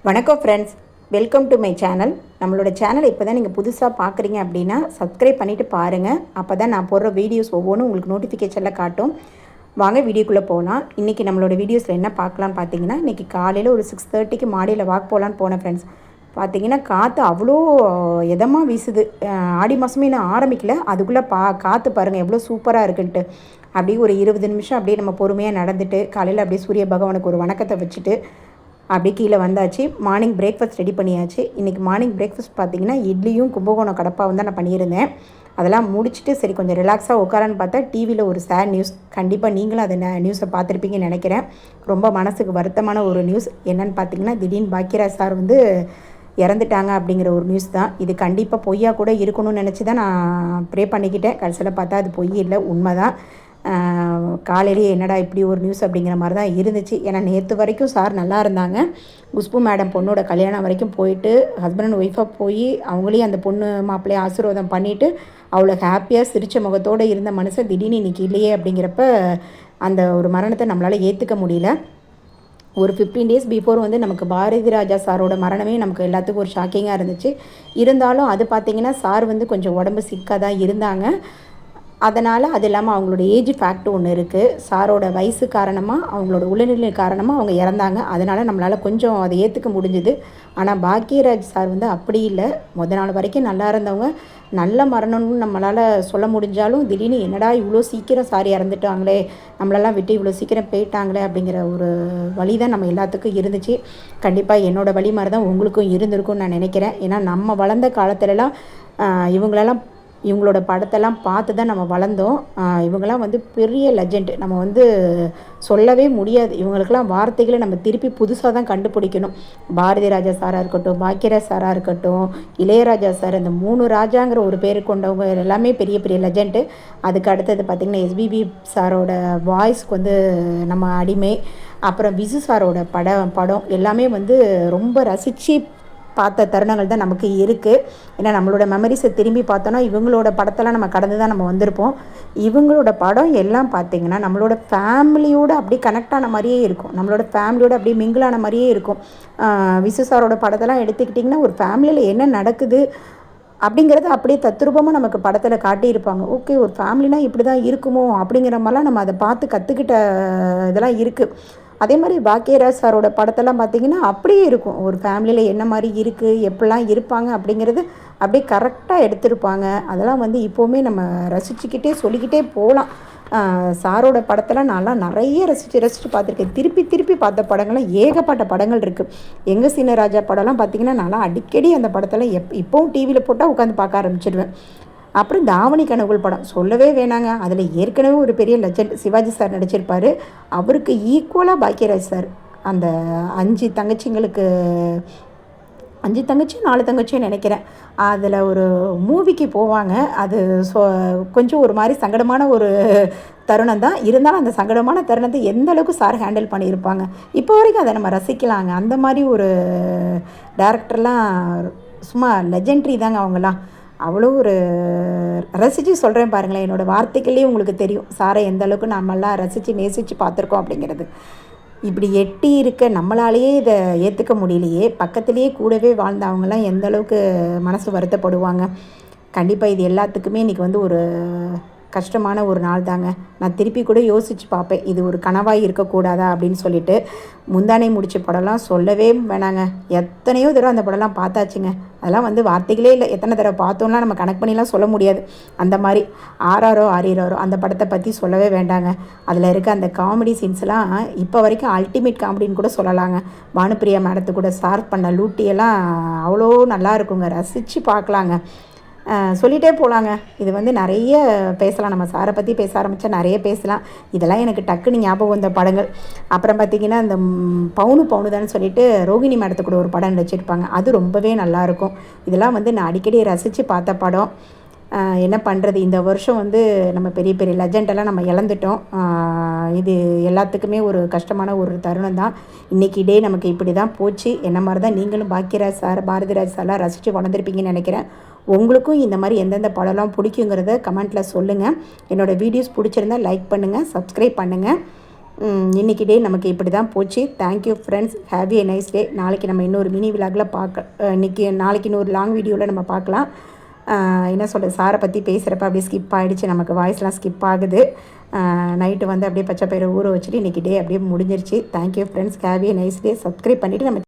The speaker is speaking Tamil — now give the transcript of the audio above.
வணக்கம் friends, welcome to my channel. நம்மளோட சேனலை இப்போ தான் நீங்கள் புதுசாக பார்க்குறீங்க அப்படின்னா சப்ஸ்கிரைப் பண்ணிவிட்டு பாருங்கள். அப்போ தான் நான் போடுற வீடியோஸ் ஒவ்வொன்றும் உங்களுக்கு நோட்டிஃபிகேஷனில் காட்டும். வாங்க வீடியோக்குள்ளே போகலாம். இன்றைக்கி நம்மளோட வீடியோஸில் என்ன பார்க்கலான்னு பார்த்தீங்கன்னா, இன்றைக்கி காலையில் ஒரு 6:30க்கு மாடியில் வாக் போகலான்னு போனேன் ஃப்ரெண்ட்ஸ். பார்த்தீங்கன்னா காற்று அவ்வளோ இதமாக வீசுது. ஆடி மாதமே நான் ஆரம்பிக்கல, அதுக்குள்ளே காற்று பாருங்கள் எவ்வளோ சூப்பராக இருக்குன்ட்டு. அப்படியே ஒரு 20 நிமிஷம் அப்படியே நம்ம பொறுமையாக நடந்துட்டு காலையில் அப்படியே சூரிய பகவானுக்கு ஒரு வணக்கத்தை வச்சுட்டு அப்படியே கீழே வந்தாச்சு. மார்னிங் பிரேக்ஃபாஸ்ட் ரெடி பண்ணியாச்சு. இன்றைக்கி மார்னிங் பிரேக்ஃபாஸ்ட் பார்த்திங்கன்னா இட்லியும் கும்பகோணம் கடப்பாவும் தான் நான் பண்ணியிருந்தேன். அதெல்லாம் முடிச்சுட்டு சரி கொஞ்சம் ரிலாக்ஸாக உட்காரான்னு பார்த்தா டிவியில் ஒரு சேட் நியூஸ். கண்டிப்பாக நீங்களும் அதை நியூஸை பார்த்துருப்பீங்கன்னு நினைக்கிறேன். ரொம்ப மனசுக்கு வருத்தமான ஒரு நியூஸ். என்னென்னு பார்த்தீங்கன்னா, திடீர்னு பாக்கியராஜ் சார் இறந்துட்டாங்க அப்படிங்கிற ஒரு நியூஸ் தான். இது கண்டிப்பாக பொய்யா கூட இருக்கணும்னு நினச்சி தான் நான் ப்ரே பண்ணிக்கிட்டேன். கடைசியில் பார்த்தா அது பொய் இல்லை, உண்மை தான். காலையிலேயே என்னடா இப்படி ஒரு நியூஸ் அப்படிங்கிற மாதிரி தான் இருந்துச்சு. ஏன்னா நேற்று வரைக்கும் சார் நல்லா இருந்தாங்க. குஷ்பு மேடம் பொண்ணோட கல்யாணம் வரைக்கும் போயிட்டு ஹஸ்பண்ட் அண்ட் ஒய்ஃபாக போய் அவங்களையும் அந்த பொண்ணு மாப்பிள்ளையை ஆசீர்வாதம் பண்ணிவிட்டு அவ்வளோ ஹாப்பியாக சிரித்த முகத்தோடு இருந்த மனுஷன் திடீர்னு இன்றைக்கி இல்லையே அப்படிங்கிறப்ப அந்த ஒரு மரணத்தை நம்மளால் ஏற்றுக்க முடியல. ஒரு 15 டேஸ் பிஃபோர் நமக்கு பாரதி ராஜா சாரோட மரணமே நமக்கு எல்லாத்துக்கும் ஒரு ஷாக்கிங்காக இருந்துச்சு. இருந்தாலும் அது பார்த்திங்கன்னா சார் கொஞ்சம் உடம்பு சிக்காக தான் இருந்தாங்க. அதனால் அது இல்லாமல் அவங்களோட ஏஜ் ஃபேக்ட் ஒன்று இருக்குது. சாரோட வயசு காரணமாக அவங்களோட உடல்நிலை காரணமாக அவங்க இறந்தாங்க. அதனால் நம்மளால் கொஞ்சம் அதை ஏற்றுக்க முடிஞ்சுது. ஆனால் பாக்கியராஜ் சார் அப்படி இல்லை. நாள் வரைக்கும் நல்லா இருந்தவங்க, நல்ல மரணம்னு நம்மளால் சொல்ல முடிஞ்சாலும் திடீர்னு என்னடா இவ்வளோ சீக்கிரம் சார் இறந்துட்டாங்களே, நம்மளெல்லாம் விட்டு இவ்வளோ சீக்கிரம் போயிட்டாங்களே அப்படிங்கிற ஒரு வழி தான் நம்ம எல்லாத்துக்கும் இருந்துச்சு. கண்டிப்பாக என்னோடய வழி மாதிரி தான் உங்களுக்கும் இருந்திருக்கும்னு நான் நினைக்கிறேன். ஏன்னா நம்ம வளர்ந்த காலத்துலலாம் இவங்களோட படத்தெல்லாம் பார்த்து தான் நம்ம வளர்ந்தோம். இவங்கெல்லாம் பெரிய லெஜெண்ட். நம்ம சொல்லவே முடியாது. இவங்களுக்கெல்லாம் வார்த்தைகளை நம்ம திருப்பி புதுசாக தான் கண்டுபிடிக்கணும். பாரதி ராஜா சாராக இருக்கட்டும், பாக்கியராஜ் சாராக இருக்கட்டும், இளையராஜா சார், இந்த 3 ராஜாங்கிற ஒரு பேர் கொண்டவங்க எல்லாமே பெரிய பெரிய லெஜெண்ட்டு. அதுக்கு அடுத்தது பார்த்திங்கன்னா எஸ்பிபி சாரோட வாய்ஸ்க்கு நம்ம அடிமை. அப்புறம் விசு சாரோட படம் எல்லாமே ரொம்ப ரசித்து பார்த்த தருணங்கள் தான் நமக்கு இருக்குது. ஏன்னா நம்மளோட மெமரிஸை திரும்பி பார்த்தோன்னா இவங்களோட படத்தெல்லாம் நம்ம கடந்து தான் நம்ம வந்திருப்போம். இவங்களோட படம் எல்லாம் பார்த்திங்கன்னா நம்மளோட ஃபேமிலியோடு அப்படியே கனெக்ட் ஆன மாதிரியே இருக்கும். நம்மளோட ஃபேமிலியோடு அப்படியே மிங்கிளான மாதிரியே இருக்கும். விசு சாரோட படத்தெல்லாம் எடுத்துக்கிட்டிங்கன்னா ஒரு ஃபேமிலியில் என்ன நடக்குது அப்படிங்கிறத அப்படியே தத்ரூபமாக நமக்கு படத்தில் காட்டியிருப்பாங்க. ஓகே, ஒரு ஃபேமிலினா இப்படி தான் இருக்குமோ அப்படிங்கிற மாதிரிலாம் நம்ம அதை பார்த்து கற்றுக்கிட்ட இதெல்லாம் இருக்குது. அதே மாதிரி பாக்கியராஜ் சாரோட படத்தெல்லாம் பார்த்திங்கன்னா அப்படியே இருக்கும். ஒரு ஃபேமிலியில் என்ன மாதிரி இருக்குது, எப்படிலாம் இருப்பாங்க அப்படிங்கிறது அப்படியே கரெக்டாக எடுத்திருப்பாங்க. அதெல்லாம் இப்போவுமே நம்ம ரசிச்சுக்கிட்டே சொல்லிக்கிட்டே போகலாம். சாரோட படத்தெல்லாம் நான்லாம் நிறைய ரசித்து பார்த்துருக்கேன். திருப்பி பார்த்த படங்கள்லாம் ஏகப்பட்ட படங்கள் இருக்குது. எங்கள் சீனராஜா படம்லாம் பார்த்திங்கன்னா நான்லாம் அடிக்கடி அந்த படத்தெல்லாம் இப்போவும் டிவியில் போட்டால் உட்காந்து பார்க்க ஆரம்பிச்சிடுவேன். அப்புறம் தாவணி கனவுகள் படம் சொல்லவே வேணாங்க. அதில் ஏற்கனவே ஒரு பெரிய லெஜெண்ட் சிவாஜி சார் நடிச்சிருப்பார். அவருக்கு ஈக்குவலாக பாக்கியராஜ் சார் அந்த 5 தங்கச்சிங்களுக்கு 5 தங்கச்சி 4 தங்கச்சியும் நினைக்கிறேன். அதில் ஒரு மூவிக்கு போவாங்க. அது கொஞ்சம் ஒரு மாதிரி சங்கடமான ஒரு தருணம் தான். இருந்தாலும் அந்த சங்கடமான தருணத்தை எந்த அளவுக்கு சார் ஹேண்டில் பண்ணியிருப்பாங்க இப்போ வரைக்கும் அதை நம்ம ரசிக்கலாங்க. அந்த மாதிரி ஒரு டேரக்டர்லாம் சும்மா லெஜெண்ட்ரி தாங்க அவங்களாம். அவ்வளோ ஒரு ரசித்து சொல்கிறேன் பாருங்களேன். என்னோடய வார்த்தைகளே உங்களுக்கு தெரியும் சாரை எந்த அளவுக்கு நம்மளாம் ரசித்து நேசித்து பார்த்துருக்கோம் அப்படிங்கிறது. இப்படி எட்டி இருக்க நம்மளாலேயே இதை ஏற்றுக்க முடியலையே, பக்கத்துலேயே கூடவே வாழ்ந்தவங்களாம் எந்த அளவுக்கு மனசு வருத்தப்படுவாங்க. கண்டிப்பாக இது எல்லாத்துக்குமே இன்றைக்கி ஒரு கஷ்டமான ஒரு நாள் தாங்க. நான் திருப்பி கூட யோசித்து பார்ப்பேன், இது ஒரு கனவாக இருக்கக்கூடாதா அப்படின்னு சொல்லிட்டு. முந்தானை முடிச்ச படம்லாம் சொல்லவே வேணாங்க. எத்தனையோ தடவை அந்த படம்லாம் பார்த்தாச்சுங்க. அதெல்லாம் வார்த்தைகளே இல்லை. எத்தனை தடவை பார்த்தோம்லாம் நம்ம கனெக்ட் பண்ணிலாம் சொல்ல முடியாது. அந்த மாதிரி ஆறாரோ அந்த படத்தை பற்றி சொல்லவே வேண்டாங்க. அதில் இருக்க அந்த காமெடி சீன்ஸ்லாம் இப்போ வரைக்கும் அல்டிமேட் காமெடின்னு கூட சொல்லலாங்க. பானுப்பிரியா மேடத்து கூட சார் பண்ண லூட்டியெல்லாம் அவ்வளோ நல்லா இருக்குங்க, ரசித்து பார்க்கலாங்க. சொல்லிகிட்டே போகலாங்க. இது நிறைய பேசலாம். நம்ம சாரை பற்றி பேச ஆரம்பித்தா நிறைய பேசலாம். இதெல்லாம் எனக்கு டக்குன்னு ஞாபகம் வந்த படங்கள். அப்புறம் பார்த்திங்கன்னா இந்த பவுனு தான்னு சொல்லிட்டு ரோகிணி மேடத்து கூட ஒரு படம் நடிச்சிருப்பாங்க. அது ரொம்பவே நல்லாயிருக்கும். இதெல்லாம் நான் அடிக்கடி ரசித்து பார்த்த படம். என்ன பண்ணுறது, இந்த வருஷம் நம்ம பெரிய பெரிய லெஜெண்டெல்லாம் நம்ம இழந்துட்டோம். இது எல்லாத்துக்குமே ஒரு கஷ்டமான ஒரு தருணம் தான். இன்றைக்கி டே நமக்கு இப்படி தான் போச்சு. என்ன மாதிரி தான் நீங்களும் பாக்கியராஜ் சார், பாரதிராஜ் சார்லாம் ரசித்து வளர்ந்துருப்பீங்கன்னு நினைக்கிறேன். உங்களுக்கும் இந்த மாதிரி எந்தெந்த படம்லாம் பிடிக்குங்கிறத கமெண்ட்டில் சொல்லுங்கள். என்னோடய வீடியோஸ் பிடிச்சிருந்தால் லைக் பண்ணுங்கள், சப்ஸ்கிரைப் பண்ணுங்கள். இன்றைக்கி டே நமக்கு இப்படி தான் போச்சு. Thank you friends, have a nice day. நாளைக்கு நம்ம இன்னொரு மினி விலாகில் நாளைக்கு இன்னொரு லாங் வீடியோவில் நம்ம பார்க்கலாம். என்ன சொல்கிறது, சாரை பற்றி பேசுகிறப்ப அப்படியே ஸ்கிப் ஆகிடுச்சு, நமக்கு வாய்ஸ்லாம் ஸ்கிப் ஆகுது. நைட்டு வந்து அப்படியே பச்சை பயிரை ஊற வச்சுட்டு இன்றைக்கி டே அப்படியே முடிஞ்சிருச்சு. Thank you friends, have a nice day. Subscribe பண்ணிவிட்டு நம்ம